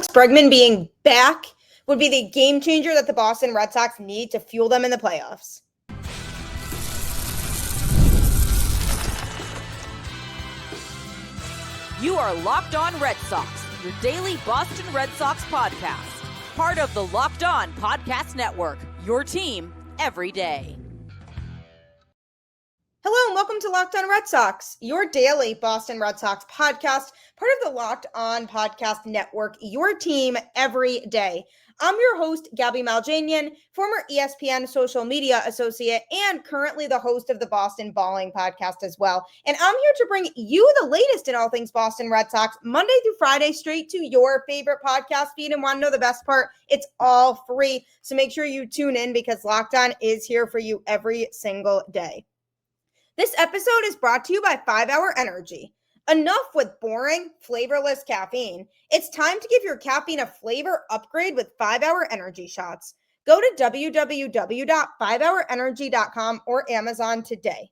Bregman being back would be the game changer that the Boston Red Sox need to fuel them in the playoffs. You are Locked On Red Sox, your daily Boston Red Sox podcast. Part of the Locked On Podcast Network, your team every day. Hello and welcome to Locked On Red Sox, your daily Boston Red Sox podcast, part of the Locked On Podcast Network, your team every day. I'm your host, Gabby Maljanian, former ESPN social media associate and currently the host of the Boston Balling podcast as well. And I'm here to bring you the latest in all things Boston Red Sox, Monday through Friday, straight to your favorite podcast feed. And want to know the best part? It's all free. So make sure you tune in because Locked On is here for you every single day. This episode is brought to you by 5 Hour Energy. Enough with boring, flavorless caffeine. It's time to give your caffeine a flavor upgrade with 5 Hour Energy shots. Go to www.5hourenergy.com or Amazon today.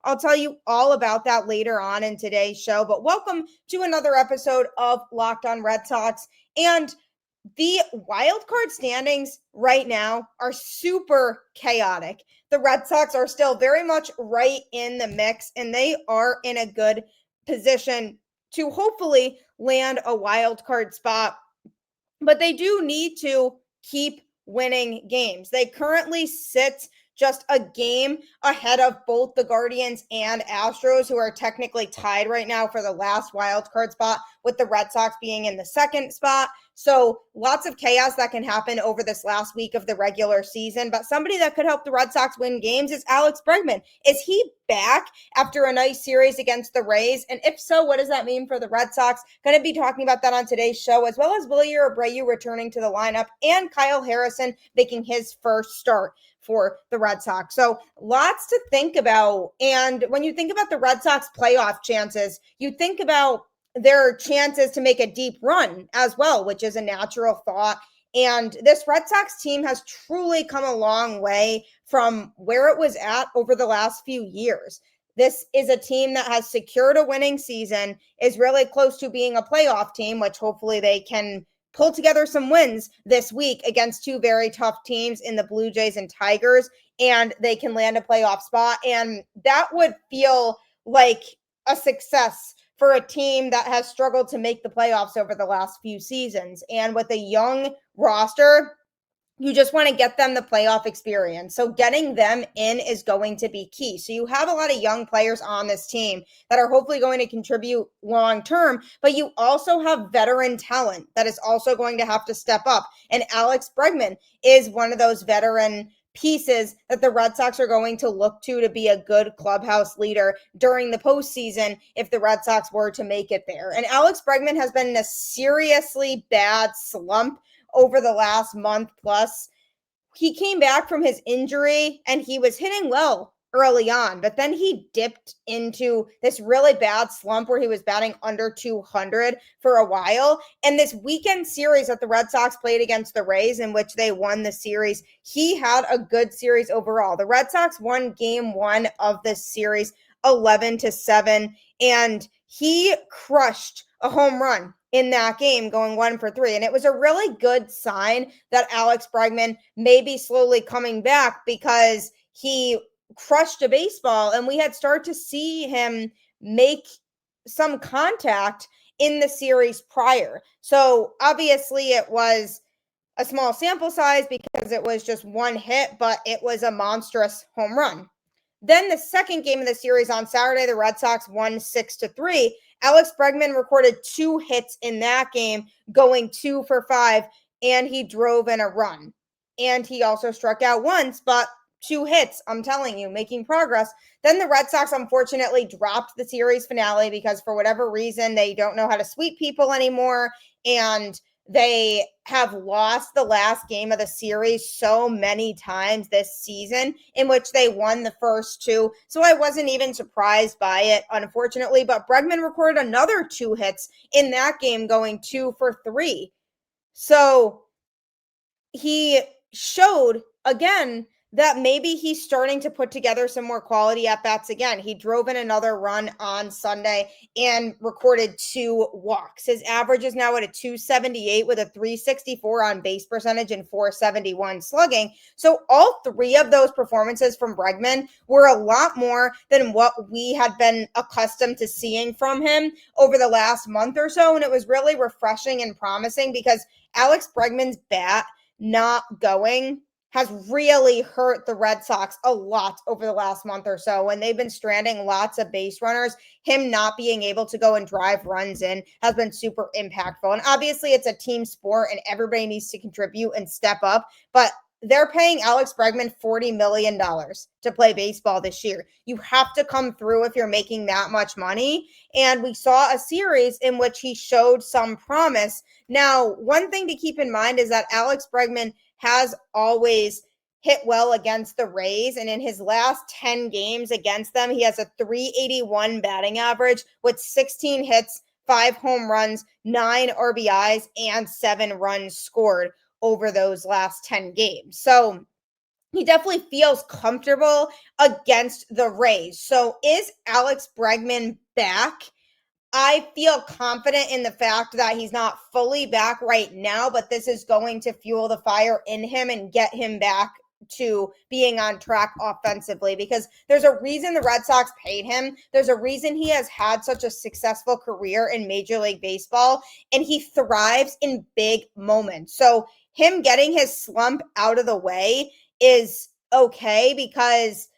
I'll tell you all about that later on in today's show, but welcome to another episode of Locked On Red Sox. And the wildcard standings right now are super chaotic. The Red Sox are still very much right in the mix, and they are in a good position to hopefully land a wildcard spot. But they do need to keep winning games. They currently sit just a game ahead of both the Guardians and Astros, who are technically tied right now for the last wildcard spot, with the Red Sox being in the second spot. So lots of chaos that can happen over this last week of the regular season. But somebody that could help the Red Sox win games is Alex Bregman. Is he back after a nice series against the Rays? And if so, what does that mean for the Red Sox? Going to be talking about that on today's show, as well as Wilyer Abreu returning to the lineup and Kyle Harrison making his first start for the Red Sox. So lots to think about. And when you think about the Red Sox playoff chances, you think about their chances to make a deep run as well, which is a natural thought. And this Red Sox team has truly come a long way from where it was at over the last few years. This is a team that has secured a winning season, is really close to being a playoff team, which hopefully they can pull together some wins this week against two very tough teams in the Blue Jays and Tigers, and they can land a playoff spot. And that would feel like a success for a team that has struggled to make the playoffs over the last few seasons. And with a young roster, you just want to get them the playoff experience. So getting them in is going to be key. So you have a lot of young players on this team that are hopefully going to contribute long term, but you also have veteran talent that is also going to have to step up. And Alex Bregman is one of those veteran pieces that the Red Sox are going to look to be a good clubhouse leader during the postseason if the Red Sox were to make it there. And Alex Bregman has been in a seriously bad slump over the last month plus. He came back from his injury and he was hitting well early on, but then he dipped into this really bad slump where he was batting under 200 for a while. And this weekend series that the Red Sox played against the Rays, in which they won the series, he had a good series overall. The Red Sox won game one of this series 11-7, and he crushed a home run in that game, going 1 for 3. And it was a really good sign that Alex Bregman may be slowly coming back, because he crushed a baseball and we had started to see him make some contact in the series prior. So obviously it was a small sample size because it was just one hit, but it was a monstrous home run. Then the second game of the series on Saturday, the Red Sox won 6-3. Alex Bregman recorded 2 hits in that game, going 2 for 5, and he drove in a run. And he also struck out once, but 2 hits, I'm telling you, making progress. Then the Red Sox unfortunately dropped the series finale because for whatever reason, they don't know how to sweep people anymore. And they have lost the last game of the series so many times this season, in which they won the first 2. So I wasn't even surprised by it, unfortunately. But Bregman recorded another 2 hits in that game, going 2 for 3. So he showed, again, that maybe he's starting to put together some more quality at-bats again. He drove in another run on Sunday and recorded 2 walks. His average is now at a 278 with a 364 on base percentage and 471 slugging. So all 3 of those performances from Bregman were a lot more than what we had been accustomed to seeing from him over the last month or so. And it was really refreshing and promising because Alex Bregman's bat not going has really hurt the Red Sox a lot over the last month or so when they've been stranding lots of base runners. Him not being able to go and drive runs in has been super impactful. And obviously it's a team sport and everybody needs to contribute and step up, but they're paying Alex Bregman $40 million to play baseball this year. You have to come through if you're making that much money. And we saw a series in which he showed some promise. Now, one thing to keep in mind is that Alex Bregman has always hit well against the Rays. And in his last 10 games against them, he has a 381 batting average with 16 hits, 5 home runs, 9 RBIs, and 7 runs scored over those last 10 games. So he definitely feels comfortable against the Rays. So is Alex Bregman back? I feel confident in the fact that he's not fully back right now, but this is going to fuel the fire in him and get him back to being on track offensively, because there's a reason the Red Sox paid him. There's a reason he has had such a successful career in Major League Baseball, and he thrives in big moments. So him getting his slump out of the way is okay, because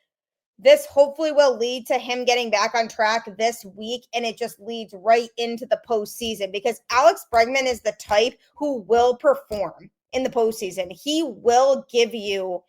this hopefully will lead to him getting back on track this week, and it just leads right into the postseason, because Alex Bregman is the type who will perform in the postseason. He will give you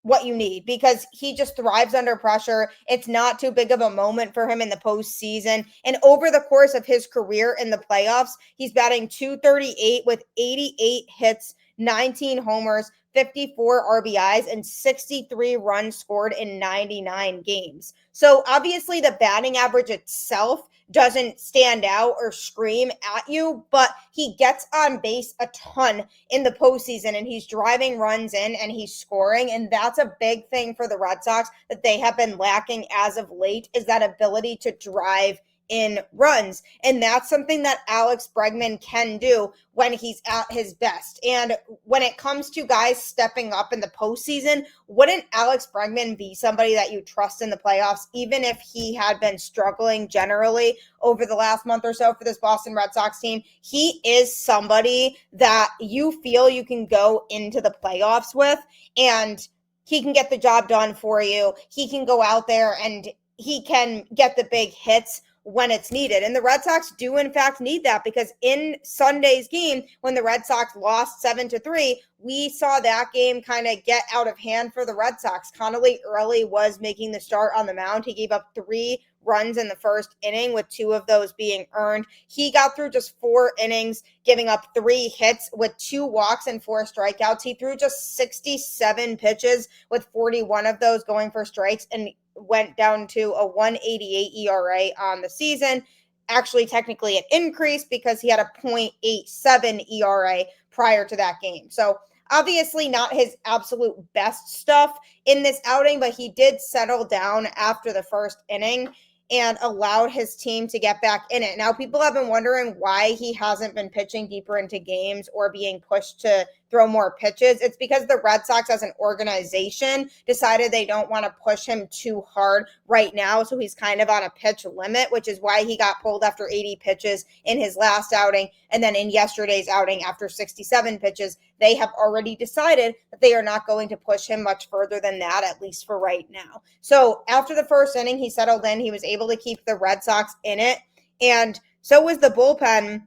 what you need because he just thrives under pressure. It's not too big of a moment for him in the postseason. And over the course of his career in the playoffs, he's batting .238 with 88 hits, 19 homers, 54 RBIs, and 63 runs scored in 99 games. So obviously the batting average itself doesn't stand out or scream at you, but he gets on base a ton in the postseason, and he's driving runs in and he's scoring. And that's a big thing for the Red Sox that they have been lacking as of late, is that ability to drive in runs. And that's something that Alex Bregman can do when he's at his best. And when it comes to guys stepping up in the postseason, wouldn't Alex Bregman be somebody that you trust in the playoffs, even if he had been struggling generally over the last month or so for this Boston Red Sox team? He is somebody that you feel you can go into the playoffs with, and he can get the job done for you. He can go out there and he can get the big hits when it's needed. And the Red Sox do in fact need that, because in Sunday's game, when the Red Sox lost 7-3, we saw that game kind of get out of hand for the Red Sox. Connolly early was making the start on the mound. He gave up 3 runs in the first inning, with 2 of those being earned. He got through just 4 innings, giving up 3 hits with 2 walks and 4 strikeouts. He threw just 67 pitches, with 41 of those going for strikes, and went down to a 1.88 ERA on the season. Actually, technically it increased because he had a 0.87 ERA prior to that game. So obviously not his absolute best stuff in this outing, but he did settle down after the first inning and allowed his team to get back in it. Now, people have been wondering why he hasn't been pitching deeper into games or being pushed to throw more pitches. It's because the Red Sox as an organization decided they don't want to push him too hard right now. So he's kind of on a pitch limit, which is why he got pulled after 80 pitches in his last outing. And then in yesterday's outing, after 67 pitches, they have already decided that they are not going to push him much further than that, at least for right now. So after the first inning, he settled in. He was able to keep the Red Sox in it. And so was the bullpen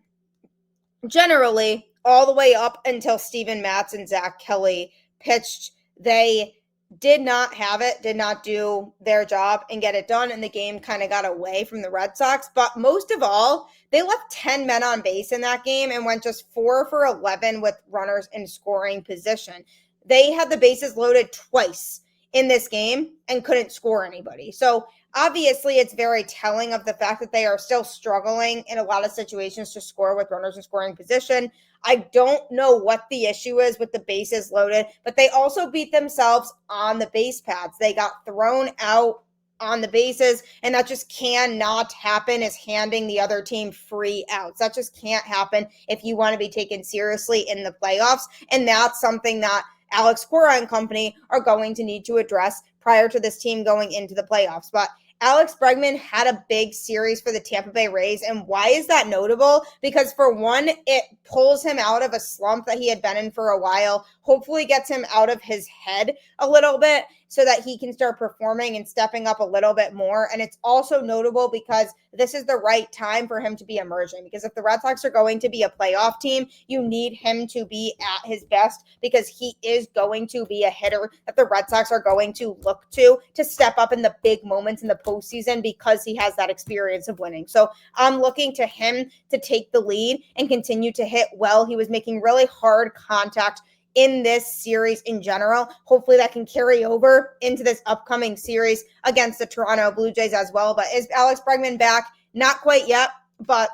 generally, all the way up until Steven Matz and Zach Kelly pitched. They did not have it, did not do their job and get it done, and the game kind of got away from the Red Sox. But most of all, they left 10 men on base in that game and went just 4 for 11 with runners in scoring position. They had the bases loaded twice in this game and couldn't score anybody. So Obviously, it's very telling of the fact that they are still struggling in a lot of situations to score with runners in scoring position. I don't know what the issue is with the bases loaded, but they also beat themselves on the base paths. They got thrown out on the bases, and that just cannot happen, is handing the other team free outs. That just can't happen if you want to be taken seriously in the playoffs, and that's something that Alex Cora and company are going to need to address prior to this team going into the playoffs. But Alex Bregman had a big series for the Tampa Bay Rays. And why is that notable? Because for one, it pulls him out of a slump that he had been in for a while, hopefully gets him out of his head a little bit so that he can start performing and stepping up a little bit more. And it's also notable because this is the right time for him to be emerging. Because if the Red Sox are going to be a playoff team, you need him to be at his best, because he is going to be a hitter that the Red Sox are going to look to step up in the big moments in the postseason, because he has that experience of winning. So I'm looking to him to take the lead and continue to hit well. He was making really hard contact in this series in general. Hopefully that can carry over into this upcoming series against the Toronto Blue Jays as well. But is Alex Bregman back? Not quite yet, but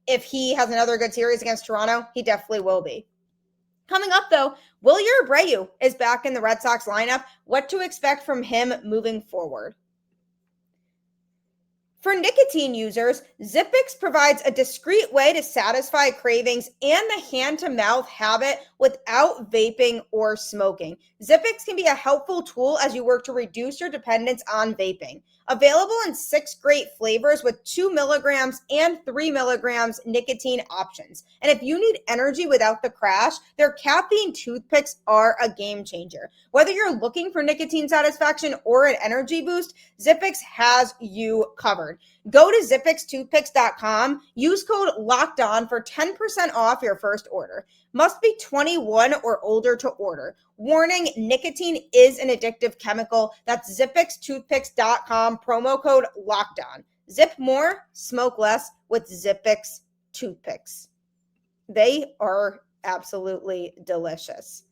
if he has another good series against Toronto, he definitely will be. Coming up, though, Wilyer Abreu is back in the Red Sox lineup. What to expect from him moving forward? For nicotine users, Zippix provides a discreet way to satisfy cravings and the hand-to-mouth habit without vaping or smoking. Zippix can be a helpful tool as you work to reduce your dependence on vaping. Available in 6 great flavors with 2 milligrams and 3 milligrams nicotine options. And if you need energy without the crash, their caffeine toothpicks are a game changer. Whether you're looking for nicotine satisfaction or an energy boost, Zippix has you covered. Go to zippixtoothpicks.com, use code LOCKEDON for 10% off your first order. Must be 21 or older to order. Warning, nicotine is an addictive chemical. That's zippixtoothpicks.com, promo code LOCKEDON. Zip more, smoke less with Zippix toothpicks. They are absolutely delicious.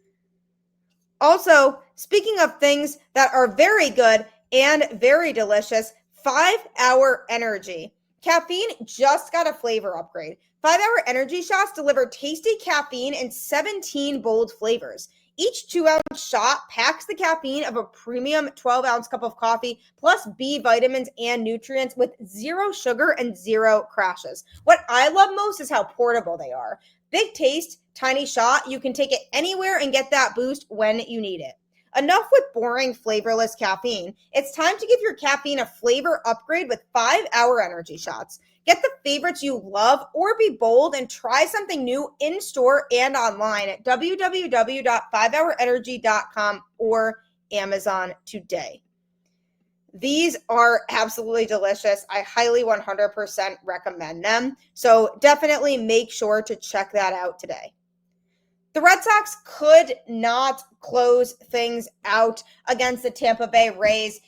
Also, speaking of things that are very good and very delicious, 5-Hour Energy. Caffeine just got a flavor upgrade. 5-Hour Energy shots deliver tasty caffeine in 17 bold flavors. Each 2-ounce shot packs the caffeine of a premium 12-ounce cup of coffee, plus B vitamins and nutrients with 0 sugar and 0 crashes. What I love most is how portable they are. Big taste, tiny shot. You can take it anywhere and get that boost when you need it. Enough with boring, flavorless caffeine. It's time to give your caffeine a flavor upgrade with 5-Hour Energy shots. Get the favorites you love or be bold and try something new in-store and online at www.5hourenergy.com or Amazon today. These are absolutely delicious. I highly 100% recommend them. So definitely make sure to check that out today. The Red Sox could not close things out against the Tampa Bay Rays,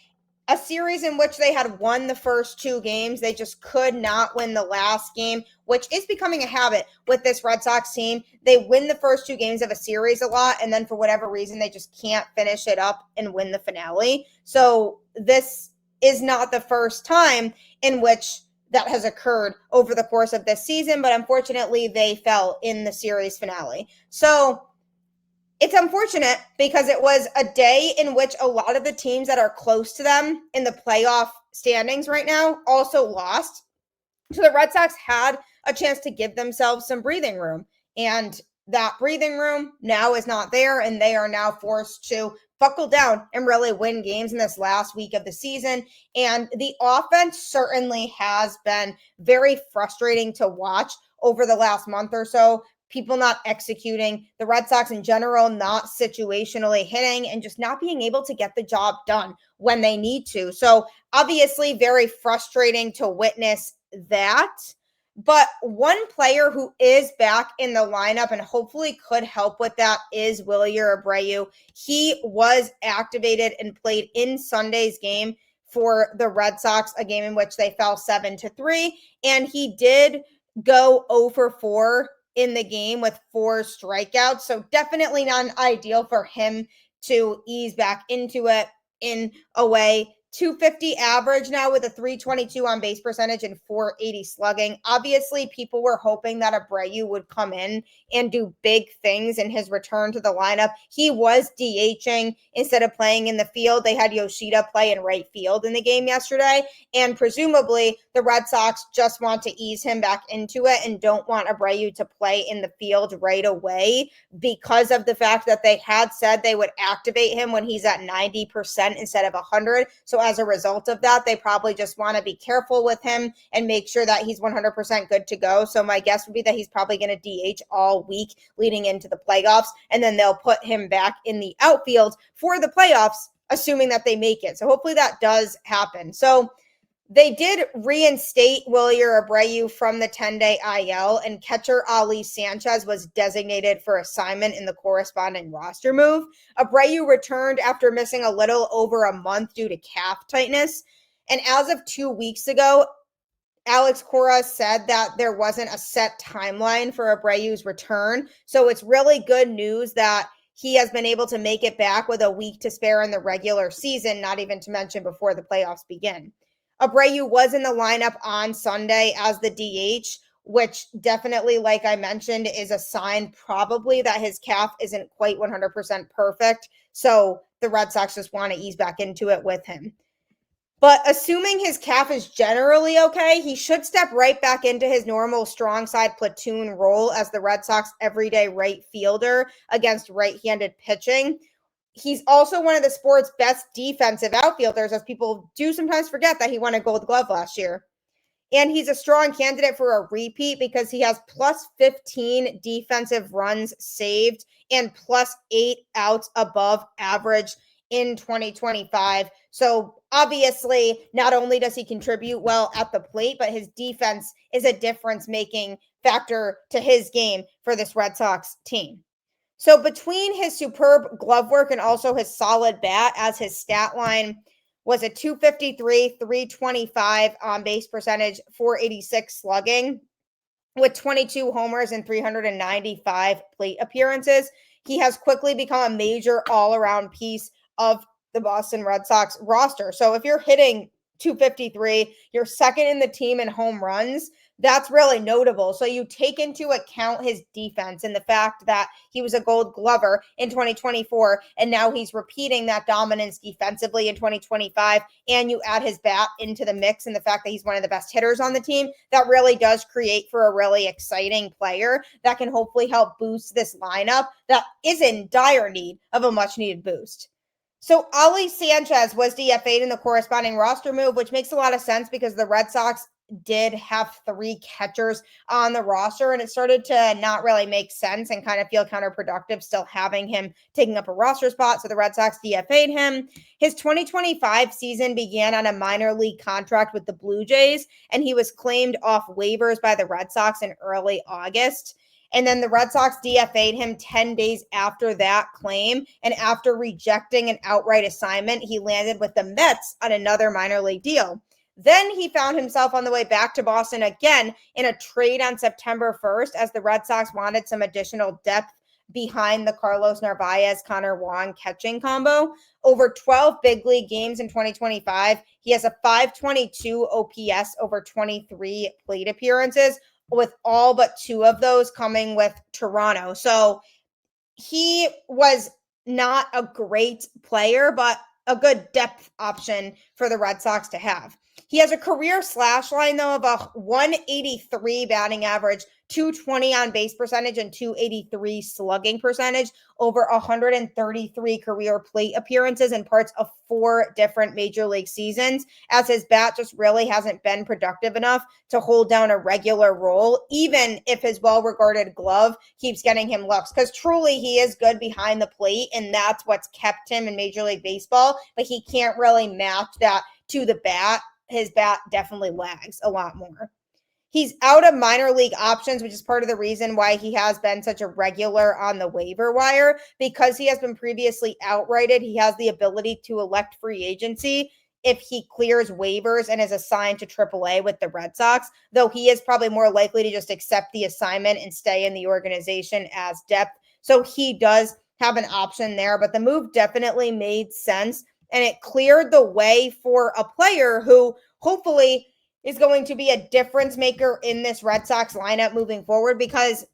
a series in which they had won the first 2 games. They just could not win the last game, which is becoming a habit with this Red Sox team. They win the first 2 games of a series a lot, and then for whatever reason, they just can't finish it up and win the finale. So this is not the first time in which that has occurred over the course of this season, but unfortunately they fell in the series finale. So it's unfortunate because it was a day in which a lot of the teams that are close to them in the playoff standings right now also lost. So the Red Sox had a chance to give themselves some breathing room, and that breathing room now is not there, and they are now forced to buckle down and really win games in this last week of the season. And the offense certainly has been very frustrating to watch over the last month or so. People not executing, the Red Sox in general not situationally hitting, and just not being able to get the job done when they need to. So obviously very frustrating to witness that. But one player who is back in the lineup and hopefully could help with that is Wilyer Abreu. He was activated and played in Sunday's game for the Red Sox, a game in which they fell 7-3. And he did go 0 for 4 in the game with 4 strikeouts. So definitely not ideal for him to ease back into it in a way 250 average now with a 322 on base percentage and 480 slugging. Obviously, people were hoping that Abreu would come in and do big things in his return to the lineup. He was DHing instead of playing in the field. They had Yoshida play in right field in the game yesterday, and presumably the Red Sox just want to ease him back into it and don't want Abreu to play in the field right away because of the fact that they had said they would activate him when he's at 90% instead of 100. So as a result of that, they probably just want to be careful with him and make sure that he's 100% good to go. So my guess would be that he's probably going to DH all week leading into the playoffs, and then they'll put him back in the outfield for the playoffs, assuming that they make it. So hopefully that does happen. So they did reinstate Wilyer Abreu from the 10-day IL, and catcher Ali Sanchez was designated for assignment in the corresponding roster move. Abreu returned after missing a little over a month due to calf tightness. And as of 2 weeks ago, Alex Cora said that there wasn't a set timeline for Abreu's return. So it's really good news that he has been able to make it back with a week to spare in the regular season, not even to mention before the playoffs begin. Abreu was in the lineup on Sunday as the DH, which definitely, like I mentioned, is a sign probably that his calf isn't quite 100% perfect. So the Red Sox just want to ease back into it with him. But assuming his calf is generally okay, he should step right back into his normal strong side platoon role as the Red Sox everyday right fielder against right-handed pitching. He's also one of the sport's best defensive outfielders, as people do sometimes forget that he won a Gold Glove last year. And he's a strong candidate for a repeat because he has plus 15 defensive runs saved and plus 8 outs above average in 2025. So obviously, not only does he contribute well at the plate, but his defense is a difference-making factor to his game for this Red Sox team. So between his superb glove work and also his solid bat, as his stat line was a 253, 325 on base percentage, 486 slugging, with 22 homers and 395 plate appearances, he has quickly become a major all-around piece of the Boston Red Sox roster. So if you're hitting 253, you're second in the team in home runs, that's really notable. So you take into account his defense and the fact that he was a Gold Glover in 2024, and now he's repeating that dominance defensively in 2025, and you add his bat into the mix and the fact that he's one of the best hitters on the team, that really does create for a really exciting player that can hopefully help boost this lineup that is in dire need of a much-needed boost. So Ali Sanchez was DFA'd in the corresponding roster move, which makes a lot of sense because the Red Sox did have 3 catchers on the roster, and it started to not really make sense and kind of feel counterproductive still having him taking up a roster spot. So the Red Sox DFA'd him. His 2025 season began on a minor league contract with the Blue Jays, and he was claimed off waivers by the Red Sox in early August. And then the Red Sox DFA'd him 10 days after that claim. And after rejecting an outright assignment, he landed with the Mets on another minor league deal. Then he found himself on the way back to Boston again in a trade on September 1st as the Red Sox wanted some additional depth behind the Carlos Narvaez, Connor Wong catching combo. Over 12 big league games in 2025, he has a 522 OPS over 23 plate appearances, with all but 2 of those coming with Toronto. So he was not a great player, but a good depth option for the Red Sox to have. He has a career slash line, though, of a 183 batting average, 220 on base percentage, and 283 slugging percentage over 133 career plate appearances in parts of 4 different major league seasons, as his bat just really hasn't been productive enough to hold down a regular role, even if his well-regarded glove keeps getting him looks, because truly he is good behind the plate, and that's what's kept him in Major League Baseball, but he can't really match that to the bat. His bat definitely lags a lot more. He's out of minor league options, which is part of the reason why he has been such a regular on the waiver wire. Because he has been previously outrighted, he has the ability to elect free agency if he clears waivers and is assigned to AAA with the Red Sox, though he is probably more likely to just accept the assignment and stay in the organization as depth. So he does have an option there, but the move definitely made sense And it cleared the way for a player who hopefully is going to be a difference maker in this Red Sox lineup moving forward, because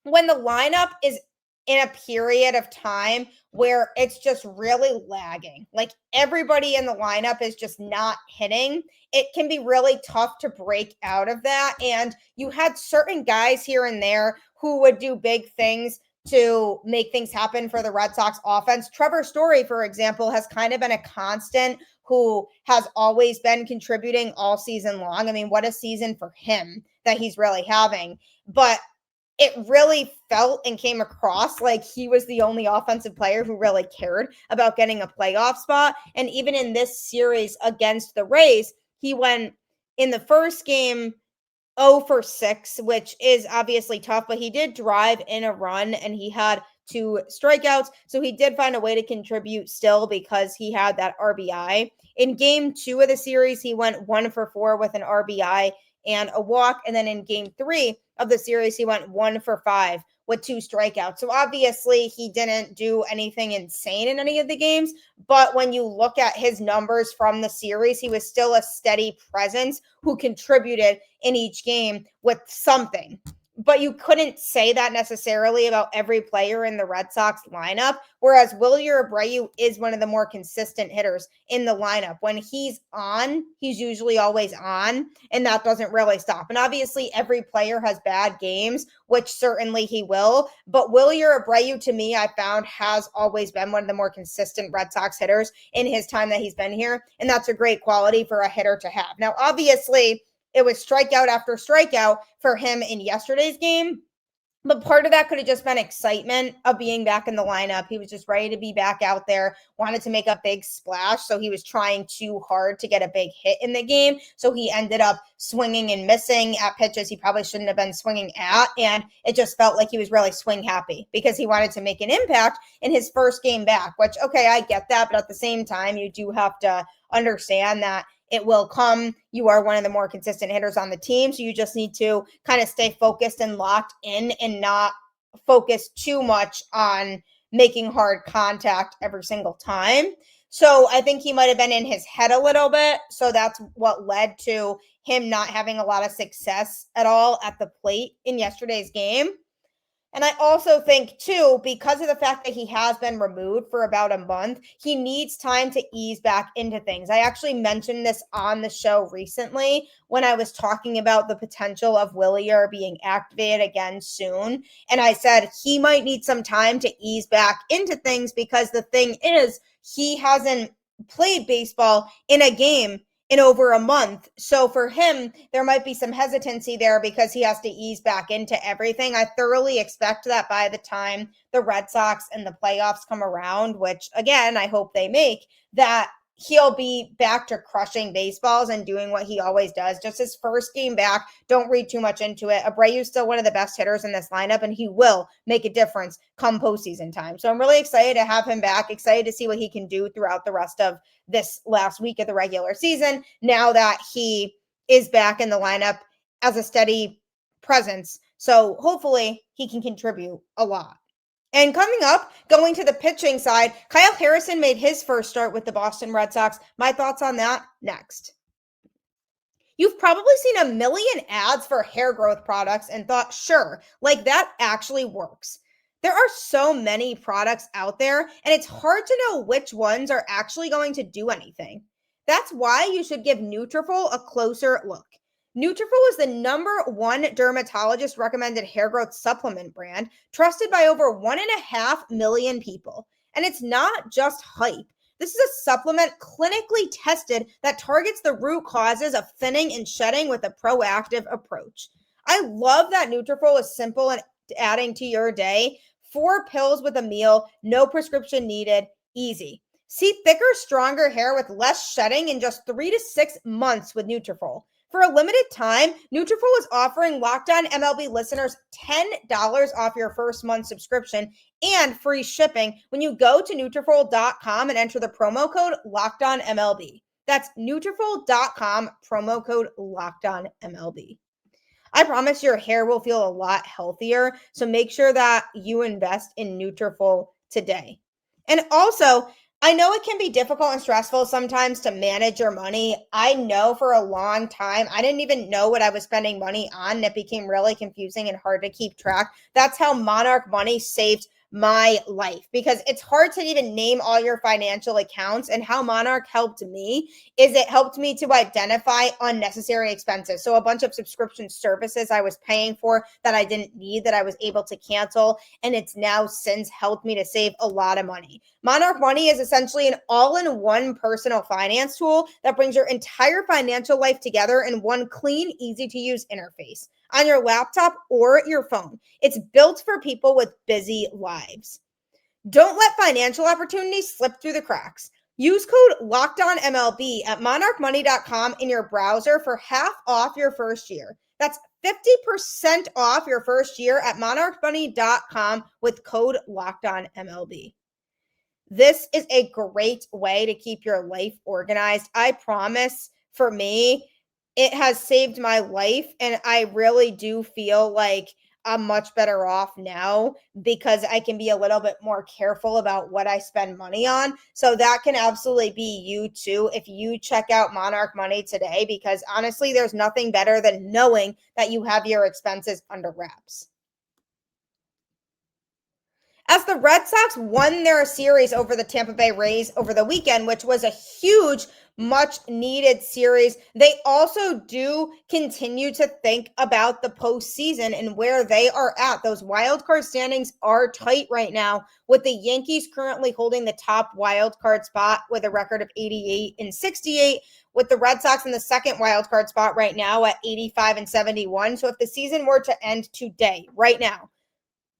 when the lineup is in a period of time where it's just really lagging, like everybody in the lineup is just not hitting, it can be really tough to break out of that. And you had certain guys here and there who would do big things to make things happen for the Red Sox offense. Trevor Story, for example, has kind of been a constant who has always been contributing all season long. I mean, what a season for him that he's really having. But it really felt and came across like he was the only offensive player who really cared about getting a playoff spot. And even in this series against the Rays, he went in the first game 0 for 6, which is obviously tough, but he did drive in a run and he had 2 strikeouts. So he did find a way to contribute still because he had that RBI. In game 2 of the series, he went 1 for 4 with an RBI and a walk. And then in game 3 of the series, he went 1 for 5 with 2 strikeouts. So obviously he didn't do anything insane in any of the games, but when you look at his numbers from the series, he was still a steady presence who contributed in each game with something. But you couldn't say that necessarily about every player in the Red Sox lineup, whereas Wilyer Abreu is one of the more consistent hitters in the lineup. When he's on, he's usually always on, and that doesn't really stop. And obviously, every player has bad games, which certainly he will. But Wilyer Abreu, to me, I found has always been one of the more consistent Red Sox hitters in his time that he's been here, and that's a great quality for a hitter to have. Now, obviously, it was strikeout after strikeout for him in yesterday's game. But part of that could have just been excitement of being back in the lineup. He was just ready to be back out there, wanted to make a big splash. So he was trying too hard to get a big hit in the game. So he ended up swinging and missing at pitches he probably shouldn't have been swinging at. And it just felt like he was really swing happy because he wanted to make an impact in his first game back, which, okay, I get that. But at the same time, you do have to understand that it will come. You are one of the more consistent hitters on the team. So you just need to kind of stay focused and locked in and not focus too much on making hard contact every single time. So I think he might have been in his head a little bit. So that's what led to him not having a lot of success at all at the plate in yesterday's game. And I also think, too, because of the fact that he has been removed for about a month, he needs time to ease back into things. I actually mentioned this on the show recently when I was talking about the potential of Wilyer being activated again soon. And I said he might need some time to ease back into things because the thing is, he hasn't played baseball in a game in over a month. So for him, there might be some hesitancy there because he has to ease back into everything. I thoroughly expect that by the time the Red Sox and the playoffs come around, which again, I hope they make, that he'll be back to crushing baseballs and doing what he always does. Just his first game back, don't read too much into it. Abreu's still one of the best hitters in this lineup, and he will make a difference come postseason time. So I'm really excited to have him back, excited to see what he can do throughout the rest of this last week of the regular season, now that he is back in the lineup as a steady presence. So hopefully he can contribute a lot. And coming up, going to the pitching side, Kyle Harrison made his first start with the Boston Red Sox. My thoughts on that next. You've probably seen a million ads for hair growth products and thought, sure, like that actually works. There are so many products out there, and it's hard to know which ones are actually going to do anything. That's why you should give Nutrafol a closer look. Nutrafol is the #1 dermatologist recommended hair growth supplement brand, trusted by over 1.5 million people. And it's not just hype. This is a supplement clinically tested that targets the root causes of thinning and shedding with a proactive approach. I love that Nutrafol is simple and adding to your day. 4 pills with a meal, no prescription needed, easy. See thicker, stronger hair with less shedding in just 3 to 6 months with Nutrafol. For a limited time, Nutrafol is offering Locked On MLB listeners $10 off your first month subscription and free shipping when you go to Nutrafol.com and enter the promo code LOCKEDONMLB. That's Nutrafol.com, promo code LOCKEDONMLB. I promise your hair will feel a lot healthier, so make sure that you invest in Nutrafol today. And also, I know it can be difficult and stressful sometimes to manage your money. I know for a long time, I didn't even know what I was spending money on. And it became really confusing and hard to keep track. That's how Monarch Money saved my life, because it's hard to even name all your financial accounts. And how Monarch helped me is it helped me to identify unnecessary expenses. So a bunch of subscription services I was paying for that I didn't need, that I was able to cancel. And it's now since helped me to save a lot of money. Monarch Money is essentially an all-in-one personal finance tool that brings your entire financial life together in one clean, easy-to-use interface on your laptop or your phone. It's built for people with busy lives. Don't let financial opportunities slip through the cracks. Use code LOCKEDONMLB at monarchmoney.com in your browser for half off your first year. That's 50% off your first year at monarchmoney.com with code LOCKEDONMLB. This is a great way to keep your life organized. I promise, for me, it has saved my life, and I really do feel like I'm much better off now because I can be a little bit more careful about what I spend money on. So that can absolutely be you too if you check out Monarch Money today, because honestly, there's nothing better than knowing that you have your expenses under wraps. As the Red Sox won their series over the Tampa Bay Rays over the weekend, which was a huge, much needed series, they also do continue to think about the postseason and where they are at. Those wild card standings are tight right now, with the Yankees currently holding the top wild card spot with a record of 88 and 68, with the Red Sox in the second wild card spot right now at 85 and 71. So if the season were to end today, right now,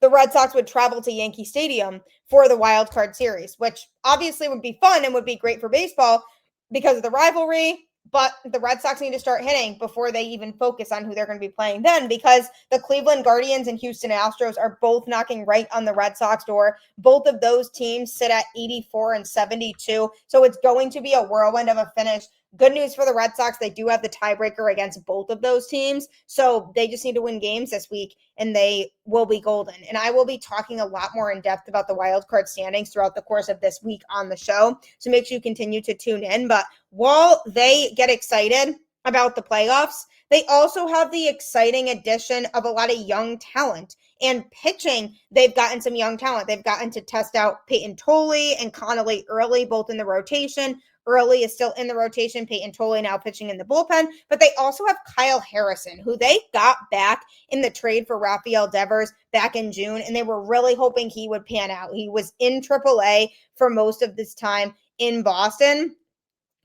the Red Sox would travel to Yankee Stadium for the wild card series, which obviously would be fun and would be great for baseball because of the rivalry. But the Red Sox need to start hitting before they even focus on who they're going to be playing then, because the Cleveland Guardians and Houston Astros are both knocking right on the Red Sox door. Both of those teams sit at 84 and 72. So it's going to be a whirlwind of a finish. Good news for the Red Sox, they do have the tiebreaker against both of those teams. So they just need to win games this week and they will be golden. And I will be talking a lot more in depth about the wild card standings throughout the course of this week on the show. So make sure you continue to tune in. But while they get excited about the playoffs, they also have the exciting addition of a lot of young talent. And pitching, they've gotten some young talent. They've gotten to test out Peyton Tolley and Connolly early, both in the rotation. Early is still in the rotation. Peyton Tolley now pitching in the bullpen. But they also have Kyle Harrison, who they got back in the trade for Rafael Devers back in June. And they were really hoping he would pan out. He was in AAA for most of this time in Boston,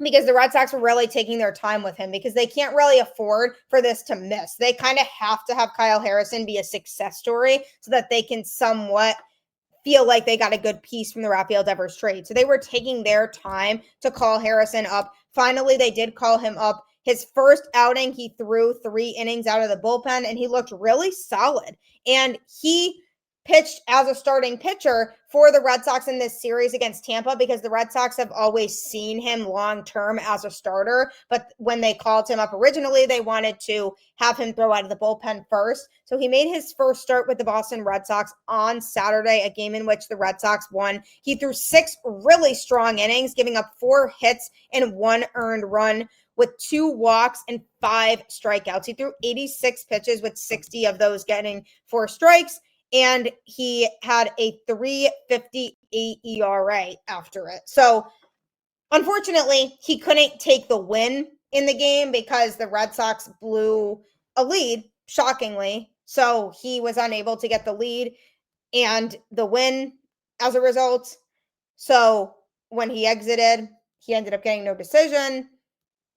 because the Red Sox were really taking their time with him because they can't really afford for this to miss. They kind of have to have Kyle Harrison be a success story so that they can somewhat feel like they got a good piece from the Rafael Devers trade. So they were taking their time to call Harrison up. Finally, they did call him up. His first outing, he threw 3 innings out of the bullpen, and he looked really solid. And he pitched as a starting pitcher for the Red Sox in this series against Tampa, because the Red Sox have always seen him long-term as a starter. But when they called him up originally, they wanted to have him throw out of the bullpen first. So he made his first start with the Boston Red Sox on Saturday, a game in which the Red Sox won. He threw 6 really strong innings, giving up 4 hits and 1 earned run, with 2 walks and 5 strikeouts. He threw 86 pitches, with 60 of those getting 4 strikes. And he had a 3.58 ERA after it. So unfortunately, he couldn't take the win in the game because the Red Sox blew a lead, shockingly. So he was unable to get the lead and the win as a result. So when he exited, he ended up getting no decision,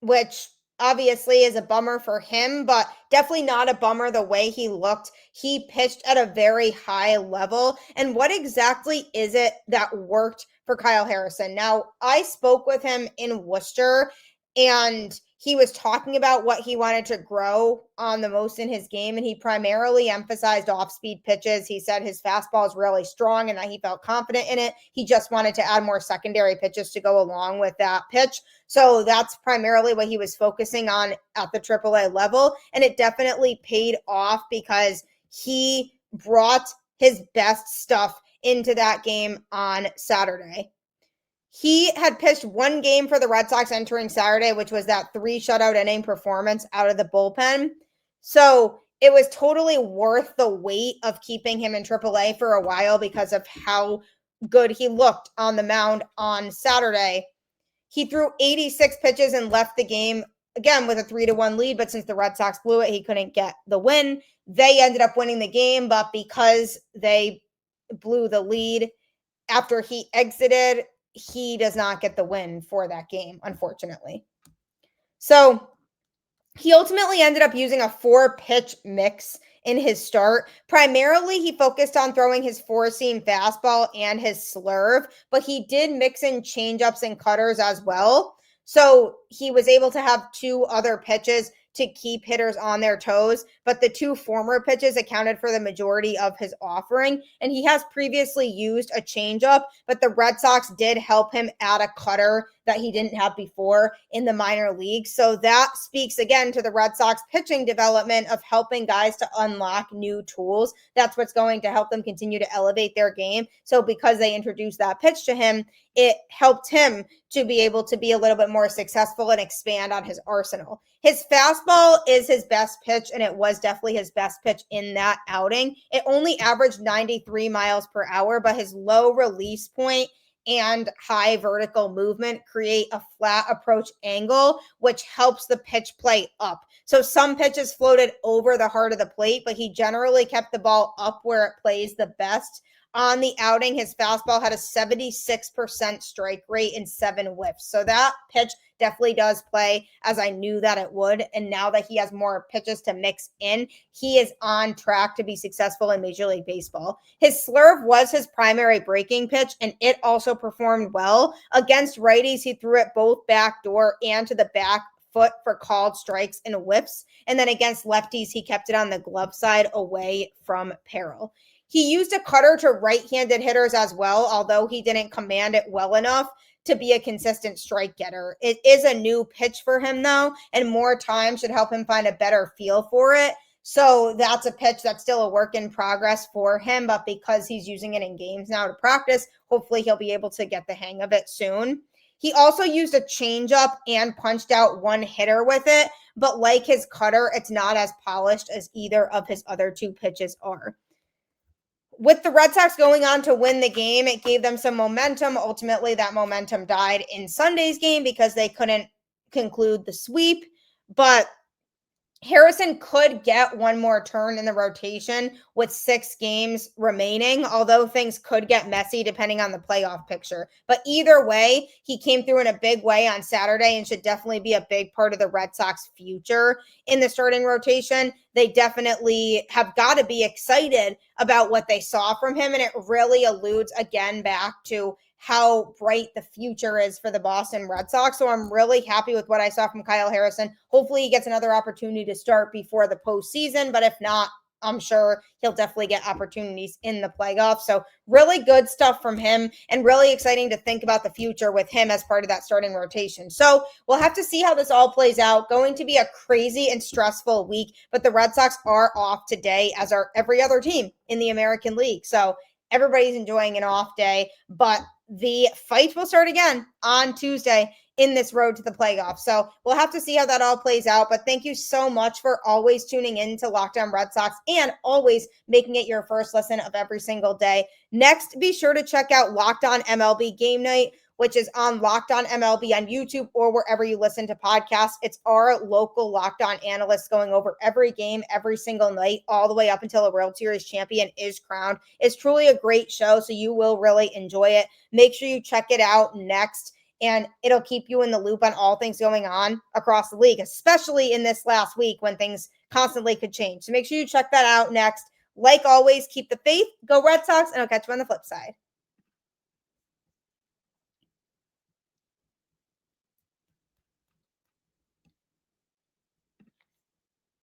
which obviously is a bummer for him, but definitely not a bummer the way he looked. He pitched at a very high level. And what exactly is it that worked for Kyle Harrison? Now, I spoke with him in Worcester, and he was talking about what he wanted to grow on the most in his game, and he primarily emphasized off-speed pitches. He said his fastball is really strong and that he felt confident in it. He just wanted to add more secondary pitches to go along with that pitch. So that's primarily what he was focusing on at the AAA level, and it definitely paid off because he brought his best stuff into that game on Saturday. He had pitched one game for the Red Sox entering Saturday, which was that 3 shutout inning performance out of the bullpen. So it was totally worth the wait of keeping him in AAA for a while because of how good he looked on the mound on Saturday. He threw 86 pitches and left the game, again, with a 3-1 lead, but since the Red Sox blew it, he couldn't get the win. They ended up winning the game, but because they blew the lead after he exited, he does not get the win for that game, unfortunately. So he ultimately ended up using a 4-pitch mix in his start. Primarily, he focused on throwing his 4-seam fastball and his slurve, but he did mix in changeups and cutters as well. So he was able to have 2 other pitches to keep hitters on their toes, but the 2 former pitches accounted for the majority of his offering. And he has previously used a changeup, but the Red Sox did help him add a cutter that he didn't have before in the minor leagues. So that speaks again to the Red Sox pitching development of helping guys to unlock new tools. That's what's going to help them continue to elevate their game. So because they introduced that pitch to him, it helped him to be able to be a little bit more successful and expand on his arsenal. His fastball is his best pitch, and it was definitely his best pitch in that outing. It only averaged 93 miles per hour, but his low release point and high vertical movement create a flat approach angle, which helps the pitch play up. So some pitches floated over the heart of the plate, but he generally kept the ball up where it plays the best. On the outing, his fastball had a 76% strike rate and 7 whiffs. So that pitch definitely does play as I knew that it would. And now that he has more pitches to mix in, he is on track to be successful in Major League Baseball. His slurve was his primary breaking pitch, and it also performed well. Against righties, he threw it both backdoor and to the back foot for called strikes and whiffs. And then against lefties, he kept it on the glove side away from peril. He used a cutter to right-handed hitters as well, although he didn't command it well enough to be a consistent strike getter. It is a new pitch for him, though, and more time should help him find a better feel for it. So that's a pitch that's still a work in progress for him, but because he's using it in games now to practice, hopefully he'll be able to get the hang of it soon. He also used a changeup and punched out one hitter with it, but like his cutter, it's not as polished as either of his other 2 pitches are. With the Red Sox going on to win the game, it gave them some momentum. Ultimately, that momentum died in Sunday's game because they couldn't conclude the sweep. But Harrison could get one more turn in the rotation with 6 games remaining, although things could get messy depending on the playoff picture. But either way, he came through in a big way on Saturday and should definitely be a big part of the Red Sox future in the starting rotation. They definitely have got to be excited about what they saw from him, and it really alludes again back to how bright the future is for the Boston Red Sox. So I'm really happy with what I saw from Kyle Harrison. Hopefully he gets another opportunity to start before the postseason, but if not, I'm sure he'll definitely get opportunities in the playoffs. So really good stuff from him and really exciting to think about the future with him as part of that starting rotation. So we'll have to see how this all plays out. Going to be a crazy and stressful week, but the Red Sox are off today as are every other team in the American League. So everybody's enjoying an off day, but the fight will start again on Tuesday in this road to the playoffs. So we'll have to see how that all plays out. But thank you so much for always tuning in to Locked On Red Sox and always making it your first listen of every single day. Next, be sure to check out Locked On MLB Game Night, which is on Locked On MLB on YouTube or wherever you listen to podcasts. It's our local Locked On analysts going over every game, every single night, all the way up until a World Series champion is crowned. It's truly a great show, so you will really enjoy it. Make sure you check it out next, and it'll keep you in the loop on all things going on across the league, especially in this last week when things constantly could change. So make sure you check that out next. Like always, keep the faith, go Red Sox, and I'll catch you on the flip side.